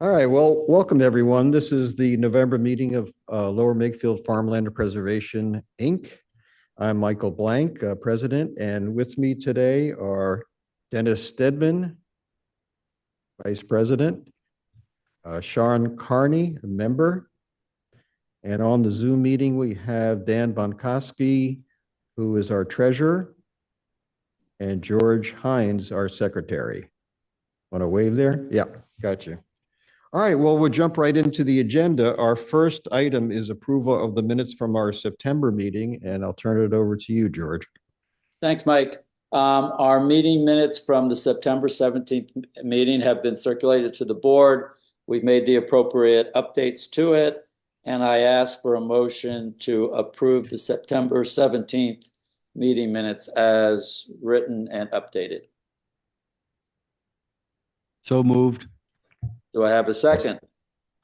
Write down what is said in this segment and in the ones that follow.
All right, well, welcome everyone. This is the November meeting of Lower Makefield Farmland Preservation, Inc. I'm Michael Blank, President, and with me today are Dennis Steadman, Vice President, Sean Carney, a member, and on the Zoom meeting, we have Dan Bankoske, who is our treasurer, and George Heinze, our secretary. Want to wave there? Yeah, gotcha. All right, well, we'll jump right into the agenda. Our first item is approval of the minutes from our September meeting, and I'll turn it over to you, George. Thanks, Mike. Our meeting minutes from the September 17th meeting have been circulated to the board. We've made the appropriate updates to it, and I ask for a motion to approve the September 17th meeting minutes as written and updated. So moved. Do I have a second?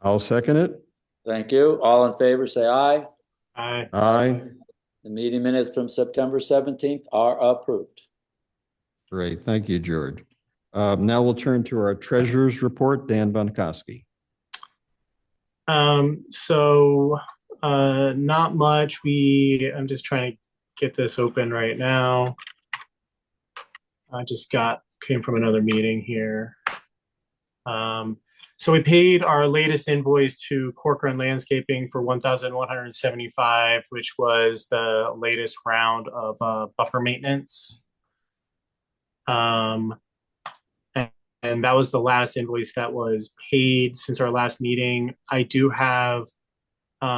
I'll second it. Thank you. All in favor, say aye. Aye. Aye. The meeting minutes from September 17th are approved. Great, thank you, George. Now we'll turn to our treasurer's report, Dan Bankoske. Not much. I'm just trying to get this open right now. I just came from another meeting here. So we paid our latest invoice to Corcoran Landscaping for $1,175, which was the latest round of buffer maintenance. And that was the last invoice that was paid since our last meeting. I do have, we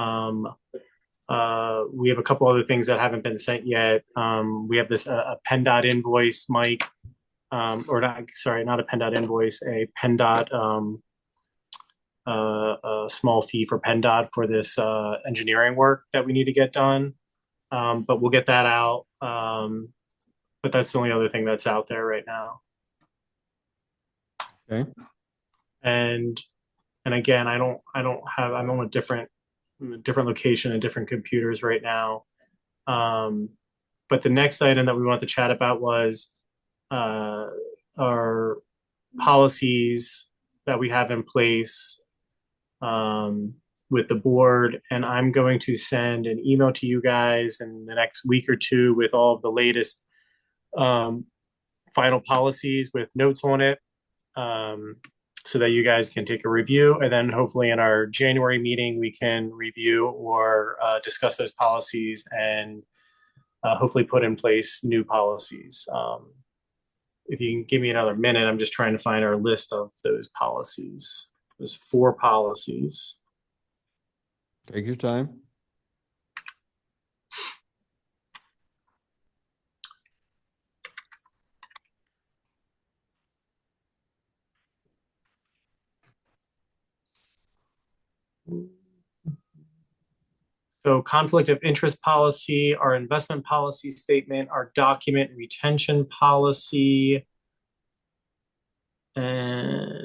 have a couple other things that haven't been sent yet. We have this a PennDOT invoice, Mike, or not, sorry, not a PennDOT invoice, a PennDOT a small fee for PennDOT for this engineering work that we need to get done. But we'll get that out. But that's the only other thing that's out there right now. Okay. And again, I'm on a different location and different computers right now. But the next item that we want to chat about was our policies that we have in place with the board, and I'm going to send an email to you guys in the next week or two with all of the latest final policies with notes on it, so that you guys can take a review, and then hopefully in our January meeting we can review or discuss those policies and hopefully put in place new policies. If you can give me another minute, I'm just trying to find our list of those policies. There's 4 policies. Take your time. So conflict of interest policy, our investment policy statement, our document retention policy, and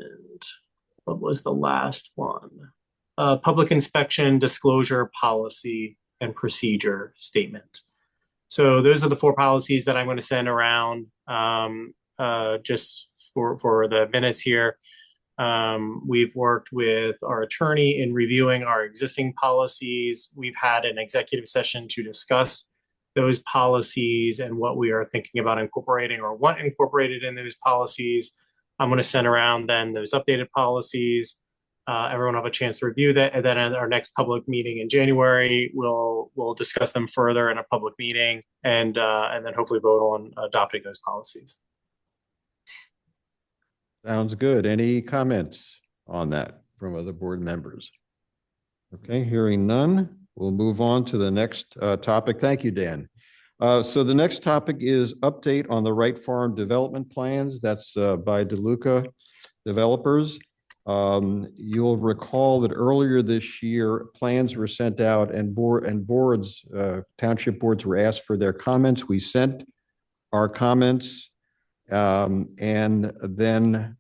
what was the last one? Public inspection disclosure policy and procedure statement. So those are the 4 policies that I'm going to send around just for the minutes here. We've worked with our attorney in reviewing our existing policies. We've had an executive session to discuss those policies and what we are thinking about incorporating or want incorporated in those policies. I'm going to send around then those updated policies. Everyone will have a chance to review that, and then at our next public meeting in January, we'll discuss them further in a public meeting, and then hopefully vote on adopting those policies. Sounds good. Any comments on that from other board members? Okay, hearing none, we'll move on to the next topic. Thank you, Dan. So the next topic is update on the Wright Farm development plans. That's by DeLuca Developers. You'll recall that earlier this year, plans were sent out and boards, township boards were asked for their comments. We sent our comments. And then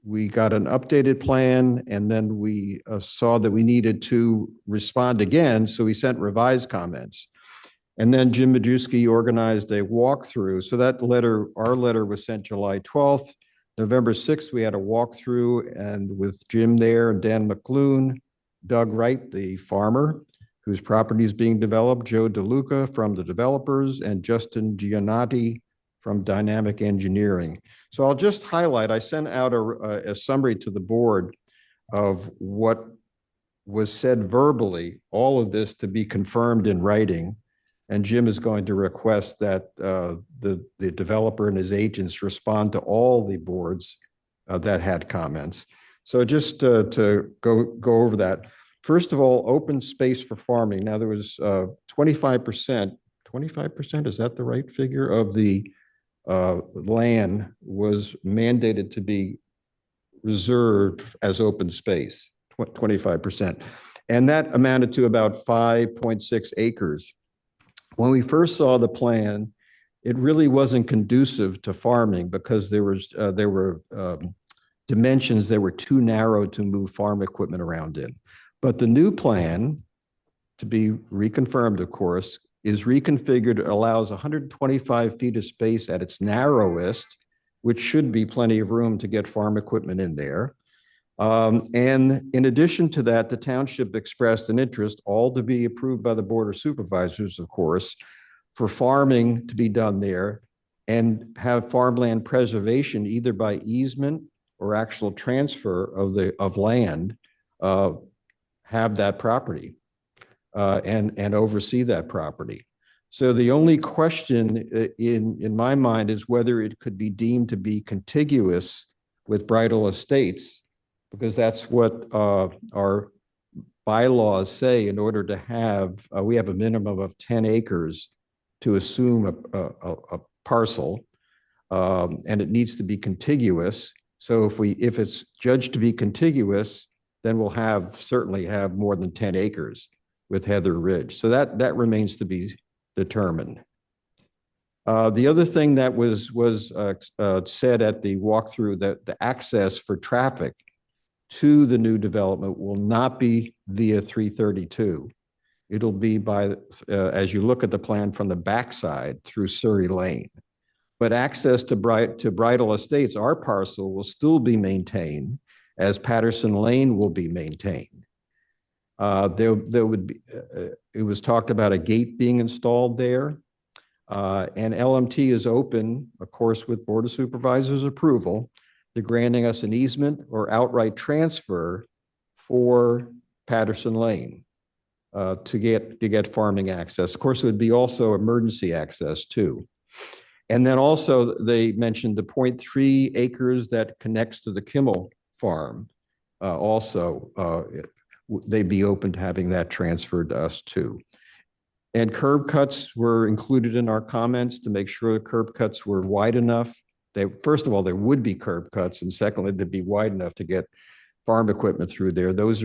we got an updated plan, and then we saw that we needed to respond again, so we sent revised comments. And then Jim Majewski organized a walkthrough. So that letter, our letter was sent July 12th. November 6th, we had a walkthrough and with Jim there and Dan McClune, Doug Wright, the farmer whose property is being developed, Joe DeLuca from the developers, and Justin Giannotti from Dynamic Engineering. So I'll just highlight, I sent out a summary to the board of what was said verbally, all of this to be confirmed in writing. And Jim is going to request that the developer and his agents respond to all the boards that had comments. So just to go over that. First of all, open space for farming. Now there was 25%, is that the right figure, of the land was mandated to be reserved as open space, 25%. And that amounted to about 5.6 acres. When we first saw the plan, it really wasn't conducive to farming because there were dimensions that were too narrow to move farm equipment around in. But the new plan, to be reconfirmed, of course, is reconfigured, allows 125 feet of space at its narrowest, which should be plenty of room to get farm equipment in there. And in addition to that, the township expressed an interest, all to be approved by the Board of Supervisors, of course, for farming to be done there and have farmland preservation either by easement or actual transfer of land, have that property and oversee that property. So the only question in my mind is whether it could be deemed to be contiguous with Bridal Estates, because that's what our bylaws say. In order to have, we have a minimum of 10 acres to assume a parcel, and it needs to be contiguous. So if it's judged to be contiguous, then we'll certainly have more than 10 acres with Heather Ridge. So that remains to be determined. The other thing that was said at the walkthrough, that the access for traffic to the new development will not be via 332. It'll be by, as you look at the plan, from the backside through Surrey Lane. But access to Bridal Estates, our parcel, will still be maintained as Patterson Lane will be maintained. There would be, it was talked about a gate being installed there. And LMT is open, of course, with Board of Supervisors approval, to granting us an easement or outright transfer for Patterson Lane to get farming access. Of course, it would be also emergency access too. And then also they mentioned the 0.3 acres that connects to the Kimmel farm. They'd be open to having that transferred to us too. And curb cuts were included in our comments to make sure the curb cuts were wide enough. First of all, there would be curb cuts, and secondly, they'd be wide enough to get farm equipment through there. Those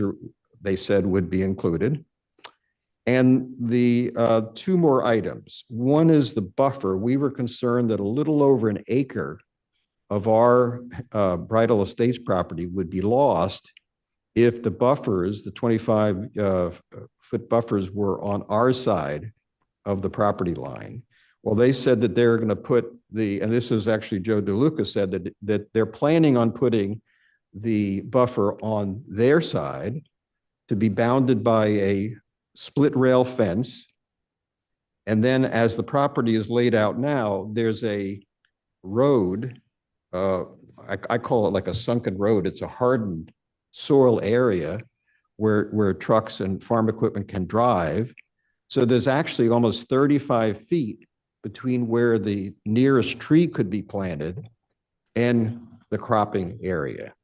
they said, would be included. And the two more items. One is the buffer. We were concerned that a little over an acre of our Bridal Estates property would be lost if the buffers, the 25-foot buffers, were on our side of the property line. Well, they said that they're going to put and this is actually Joe DeLuca said that they're planning on putting the buffer on their side to be bounded by a split rail fence. And then as the property is laid out now, there's a road, I call it like a sunken road. It's a hardened soil area where trucks and farm equipment can drive. So there's actually almost 35 feet between where the nearest tree could be planted and the cropping area.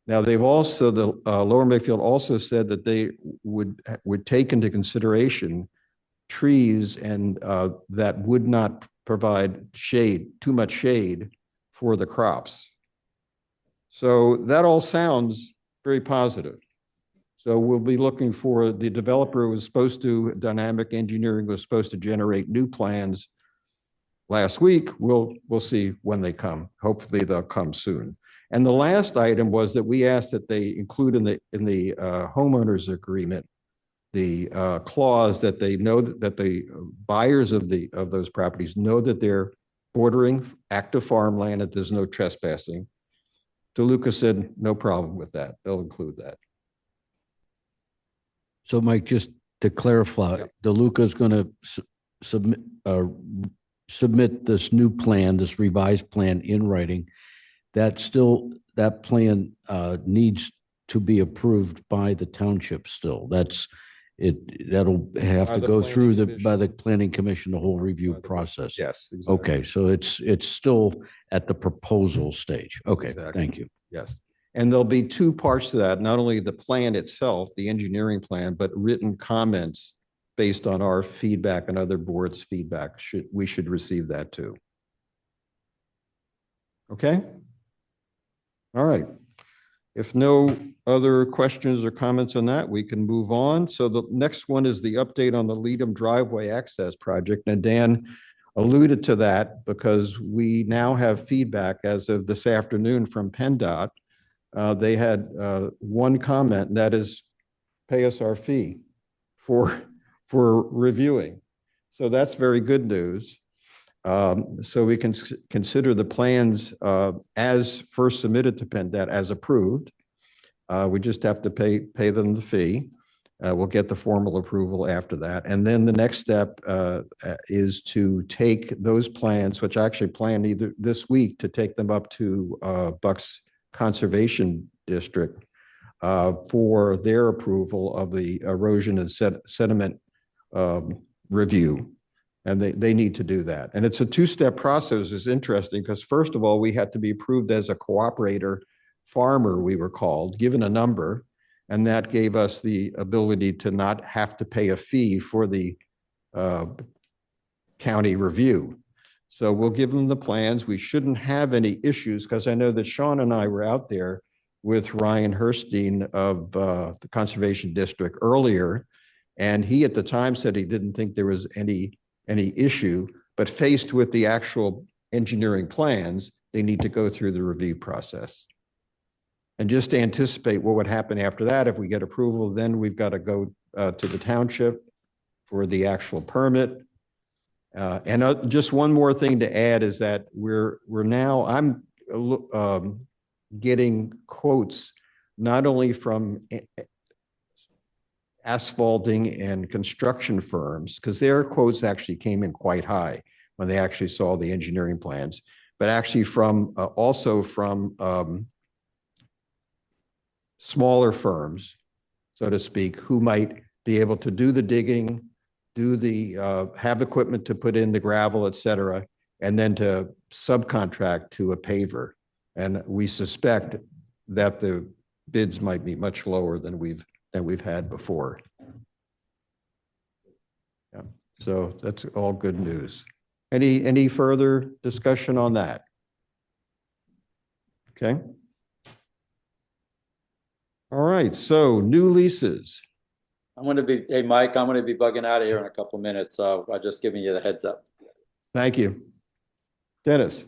Now they've also, the Lower Makefield also said that they would take into consideration trees and that would not provide shade, too much shade for the crops. So that all sounds very positive. So we'll be looking for the developer was supposed to, Dynamic Engineering was supposed to generate new plans last week. We'll see when they come. Hopefully they'll come soon. And the last item was that we asked that they include in the homeowners agreement the clause that they know that the buyers of those properties know that their bordering active farmland, that there's no trespassing. DeLuca said, no problem with that. They'll include that. So Mike, just to clarify, DeLuca's going to submit this new plan, this revised plan in writing. That plan needs to be approved by the township still. That's it. That'll have By to the go planning through commission. by the planning commission, the whole review By the- process. Yes. Exactly. Okay, so it's still at the proposal stage. Okay, Exactly. thank you. Yes. And there'll be two parts to that, not only the plan itself, the engineering plan, but written comments based on our feedback and other boards' feedback. We should receive that too. Okay? All right. If no other questions or comments on that, we can move on. So the next one is the update on the LEEDOM driveway access project. And Dan alluded to that because we now have feedback as of this afternoon from PennDOT. They had one comment, and that is pay us our fee for reviewing. So that's very good news. So we can consider the plans as first submitted to PennDOT as approved. We just have to pay them the fee. We'll get the formal approval after that. And then the next step is to take those plans, which I actually plan either this week to take them up to Bucks Conservation District for their approval of the erosion and sediment review. And they need to do that. And it's a two-step process. It's interesting because first of all, we had to be approved as a cooperator farmer, we were called, given a number, and that gave us the ability to not have to pay a fee for the county review. So we'll give them the plans. We shouldn't have any issues because I know that Sean and I were out there with Ryan Herstein of the Conservation District earlier, and he at the time said he didn't think there was any issue, but faced with the actual engineering plans, they need to go through the review process. And just to anticipate what would happen after that, if we get approval, then we've got to go to the township for the actual permit. And just one more thing to add is that I'm getting quotes not only from asphalting and construction firms, because their quotes actually came in quite high when they actually saw the engineering plans, but actually also from smaller firms, so to speak, who might be able to do the digging, have equipment to put in the gravel, et cetera, and then to subcontract to a paver. And we suspect that the bids might be much lower than we've had before. Yeah. So that's all good news. Any further discussion on that? Okay. All right, so new leases. Hey, Mike, I'm going to be bugging out of here in a couple minutes. So I'm just giving you the heads up. Thank you. Dennis.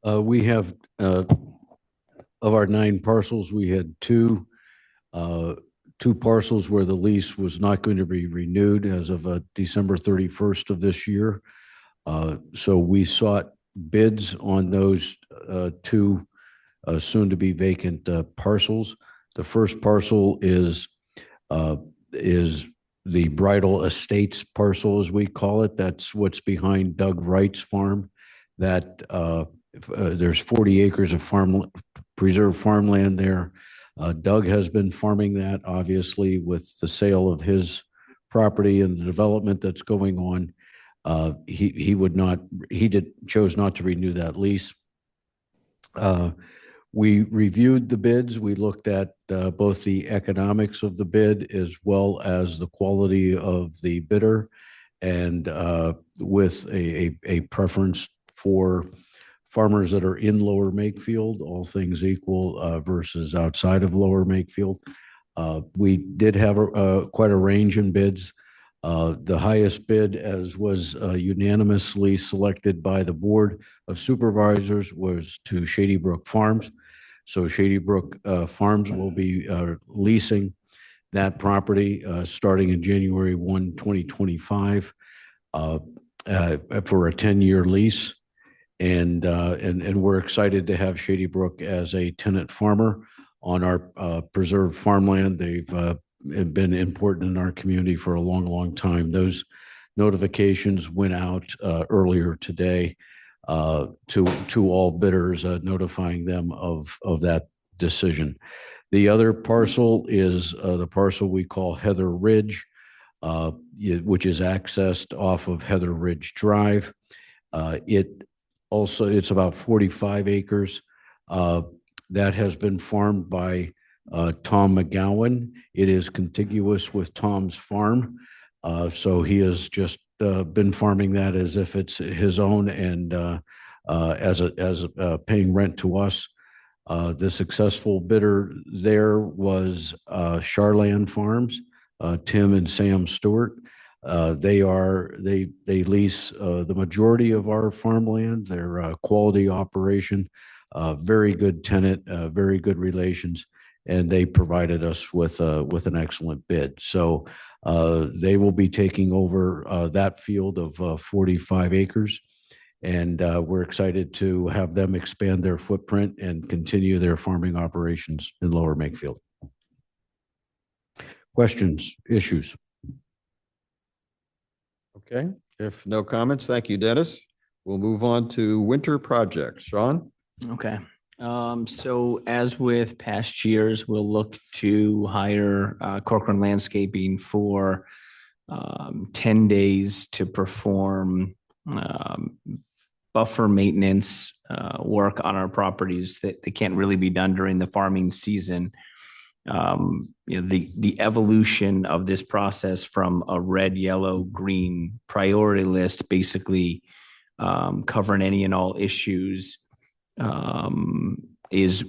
We have, of our 9 parcels, we had two parcels where the lease was not going to be renewed as of December 31st of this year. So we sought bids on those two soon to be vacant parcels. The first parcel is the Bridal Estates parcel, as we call it. That's what's behind Doug Wright's farm. That there's 40 acres of preserved farmland there. Doug has been farming that, obviously, with the sale of his property and the development that's going on. He chose not to renew that lease. We reviewed the bids. We looked at both the economics of the bid as well as the quality of the bidder, and with a preference for farmers that are in Lower Makefield, all things equal, versus outside of Lower Makefield. We did have quite a range in bids. The highest bid, as was unanimously selected by the Board of Supervisors, was to Shady Brook Farms. So Shady Brook Farms will be leasing that property starting in January 1, 2025. for a 10-year lease. And we're excited to have Shady Brook as a tenant farmer on our preserved farmland. They've been important in our community for a long, long time. Those notifications went out earlier today to all bidders, notifying them of that decision. The other parcel is the parcel we call Heather Ridge, which is accessed off of Heather Ridge Drive. It's about 45 acres. That has been farmed by Tom McGowan. It is contiguous with Tom's farm. So he has just been farming that as if it's his own and as paying rent to us. The successful bidder there was Charland Farms, Tim and Sam Stewart. They lease the majority of our farmland. They're a quality operation, very good tenant, very good relations, and they provided us with an excellent bid. So they will be taking over that field of 45 acres, and we're excited to have them expand their footprint and continue their farming operations in Lower Makefield. Questions, issues? Okay, if no comments, thank you, Dennis. We'll move on to winter projects. Sean? Okay. So as with past years, we'll look to hire Corcoran Landscaping for 10 days to perform buffer maintenance work on our properties that can't really be done during the farming season. The evolution of this process from a red, yellow, green priority list, basically covering any and all issues, is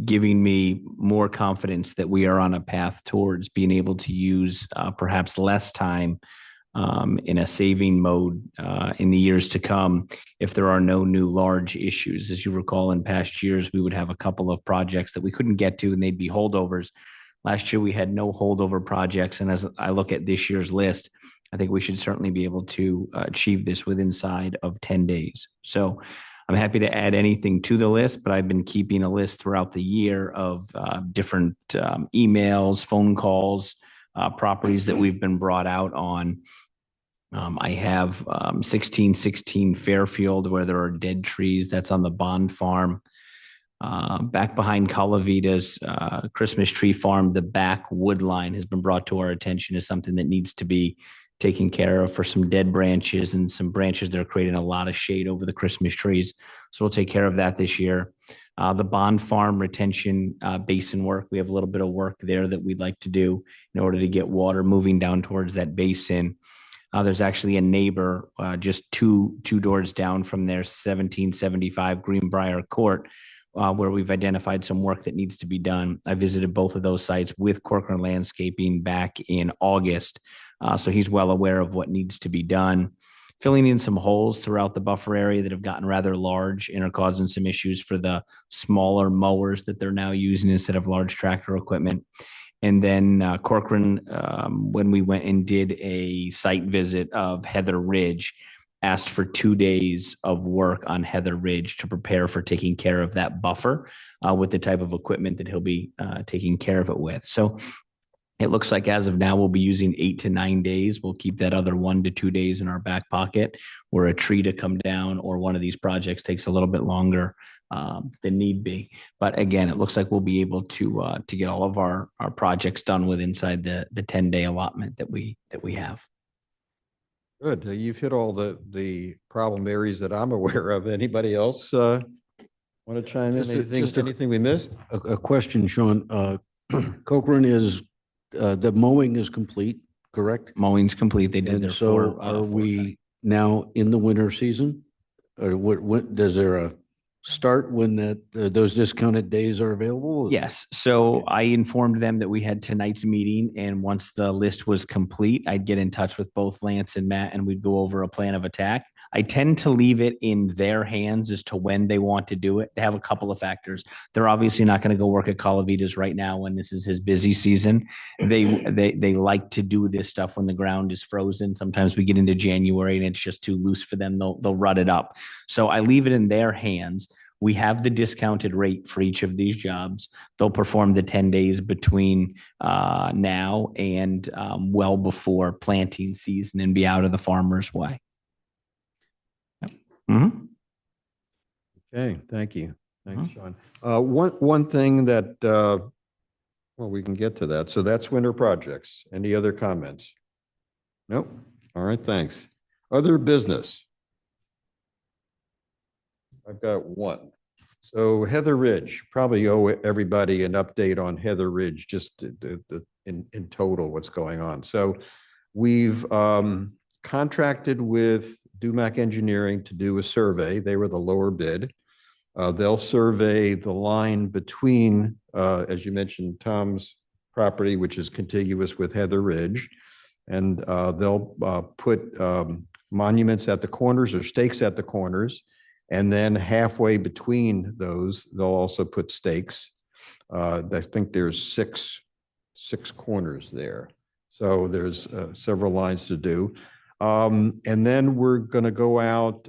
giving me more confidence that we are on a path towards being able to use perhaps less time in a saving mode in the years to come if there are no new large issues. As you recall, in past years, we would have a couple of projects that we couldn't get to and they'd be holdovers. Last year, we had no holdover projects. And as I look at this year's list, I think we should certainly be able to achieve this within inside of 10 days. So I'm happy to add anything to the list, but I've been keeping a list throughout the year of different emails, phone calls, properties that we've been brought out on. I have 1616 Fairfield, where there are dead trees. That's on the Bond Farm. Back behind Calavita's Christmas tree farm, the back wood line has been brought to our attention as something that needs to be taken care of for some dead branches and some branches that are creating a lot of shade over the Christmas trees. So we'll take care of that this year. The Bond Farm retention basin work, we have a little bit of work there that we'd like to do in order to get water moving down towards that basin. There's actually a neighbor just two doors down from their 1775 Greenbrier Court, where we've identified some work that needs to be done. I visited both of those sites with Corcoran Landscaping back in August. So he's well aware of what needs to be done. Filling in some holes throughout the buffer area that have gotten rather large and are causing some issues for the smaller mowers that they're now using instead of large tractor equipment. And then Corcoran, when we went and did a site visit of Heather Ridge, asked for 2 days of work on Heather Ridge to prepare for taking care of that buffer with the type of equipment that he'll be taking care of it with. So it looks like as of now, we'll be using 8 to 9 days. We'll keep that other 1 to 2 days in our back pocket, where a tree to come down or one of these projects takes a little bit longer than need be. But again, it looks like we'll be able to get all of our projects done with inside the 10-day allotment that we have. Good. You've hit all the problem areas that I'm aware of. Anybody else want to chime in? Anything we missed? A question, Sean. Corcoran is, the mowing is complete, correct? Mowing's complete. They did And their so are we now in the winter season? Or what does there a start when those discounted days are available? Yes. So I informed them that we had tonight's meeting, and once the list was complete, I'd get in touch with both Lance and Matt, and we'd go over a plan of attack. I tend to leave it in their hands as to when they want to do it. They have a couple of factors. They're obviously not going to go work at Calavitas right now when this is his busy season. They like to do this stuff when the ground is frozen. Sometimes we get into January and it's just too loose for them. They'll rut it up. So I leave it in their hands. We have the discounted rate for each of these jobs. They'll perform the 10 days between now and well before planting season and be out of the farmer's way. Yep. Mm-hmm. Okay, thank you. Thanks, Sean. One thing that, well, we can get to that. So that's winter projects. Any other comments? Nope. All right, thanks. Other business. I've got one. So Heather Ridge, probably owe everybody an update on Heather Ridge, just in total what's going on. So we've contracted with Dumac Engineering to do a survey. They were the lower bid. They'll survey the line between, as you mentioned, Tom's property, which is contiguous with Heather Ridge. And they'll put monuments at the corners or stakes at the corners. And then halfway between those, they'll also put stakes. I think there's six corners there. So there's several lines to do. And then we're going to go out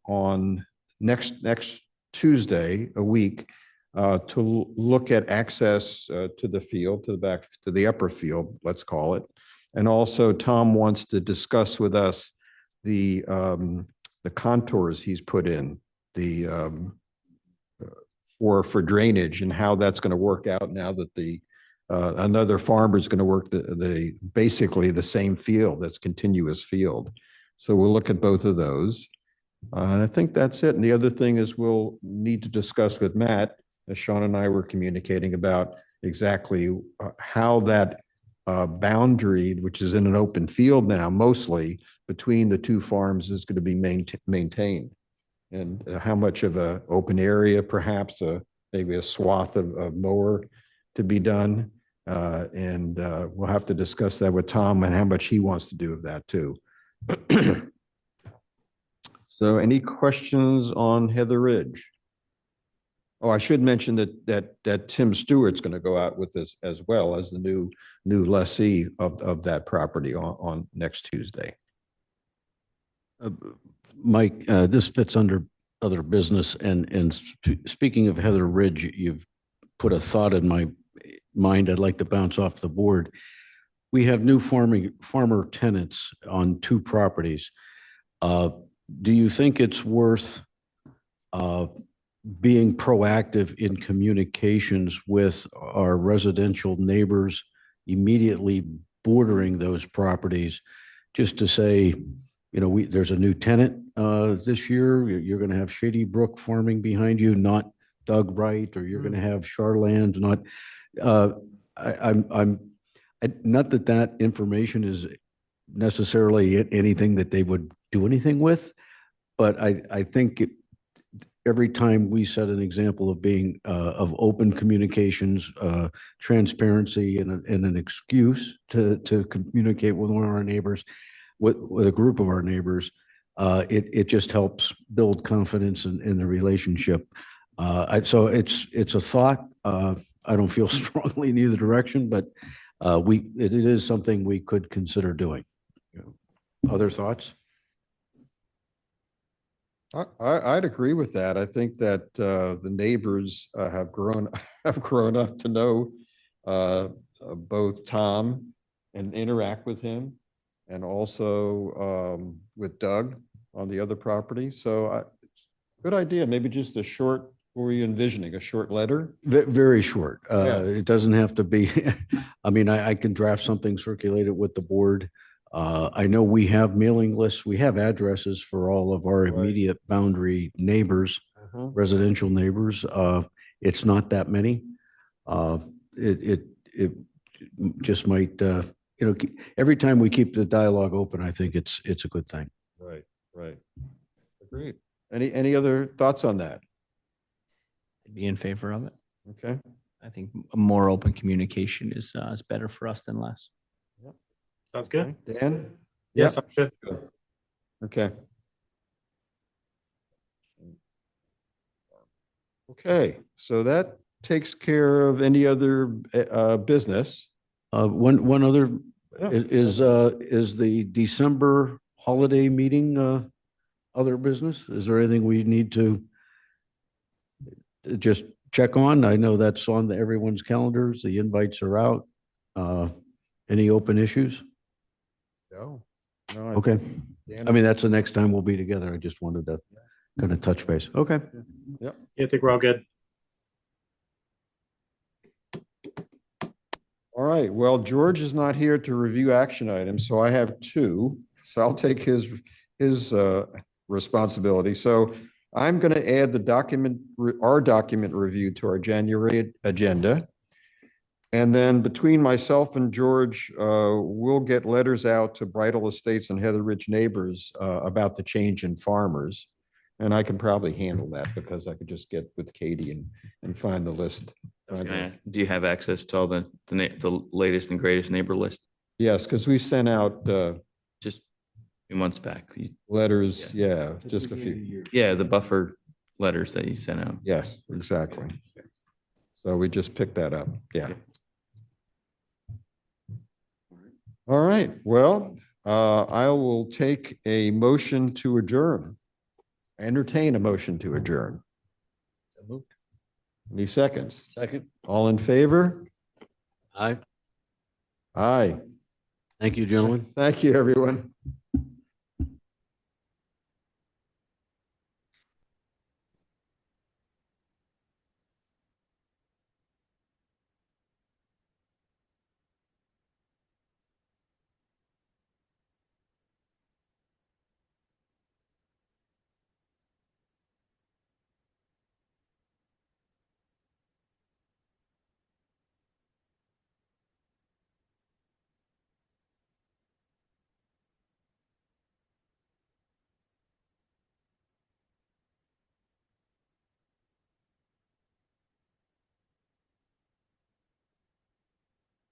on next Tuesday, a week, to look at access to the field, to the back, to the upper field, let's call it. And also Tom wants to discuss with us the contours he's put in for drainage and how that's going to work out now that another farmer is going to work basically the same field, that's continuous field. So we'll look at both of those. And I think that's it. And the other thing is we'll need to discuss with Matt, as Sean and I were communicating about exactly how that boundary, which is in an open field now, mostly between the two farms, is going to be maintained, and how much of an open area, perhaps maybe a swath of mower to be done. And we'll have to discuss that with Tom and how much he wants to do of that too. So any questions on Heather Ridge? Oh, I should mention that Tim Stewart's going to go out with this as well as the new lessee of that property on next Tuesday. Mike, this fits under other business. And speaking of Heather Ridge, you've put a thought in my mind I'd like to bounce off the board. We have new farmer tenants on two properties. Do you think it's worth being proactive in communications with our residential neighbors immediately bordering those properties, just to say, you know, there's a new tenant this year. You're going to have Shady Brook Farming behind you, not Doug Wright, or you're going to have Charland. Not, I'm not that information is necessarily anything that they would do anything with, but I think every time we set an example of being of open communications, transparency, and an excuse to communicate with one of our neighbors, with a group of our neighbors, it just helps build confidence in the relationship. So it's a thought. I don't feel strongly in either direction, but it is something we could consider doing. Other thoughts? I'd agree with that. I think that the neighbors have grown up to know both Tom and interact with him, and also with Doug on the other property. So good idea. Maybe just a short, what were you envisioning? A short letter? Very short. Yeah. It doesn't have to be, I mean, I can draft something, circulate it with the board. I know we have mailing lists. We have addresses for all of our immediate boundary neighbors, residential neighbors. It's not that many. It just might, every time we keep the dialogue open, I think it's a good thing. Right. Agreed. Any other thoughts on that? I'd be in favor of it. Okay. I think more open communication is better for us than less. Sounds good. Dan? Yes, I'm good. Okay. Okay, so that takes care of any other business. One other Yeah. is the December holiday meeting other business? Is there anything we need to just check on? I know that's on everyone's calendars. The invites are out. Any open issues? No. No, Okay. Dan- I mean, that's the next time we'll be together. I just wanted to kind of touch base. Okay. Yeah, I think we're all good. All right, well, George is not here to review action items, so I have two. So I'll take his responsibility. So I'm going to add our document review to our January agenda. And then between myself and George, we'll get letters out to Bridal Estates and Heather Ridge neighbors about the change in farmers. And I can probably handle that because I could just get with Katie and find the list. I was gonna ask, do you have access to all the latest and greatest neighbor list? Yes, because we sent out Just a few months back. letters, yeah, just a few. Yeah, the buffer letters that you sent out. Yes, exactly. So we just picked that up, yeah. All right, well, I will take a motion to adjourn. Entertain a motion to adjourn. Any seconds? Second. All in favor? Aye. Aye. Thank you, gentlemen. Thank you, everyone.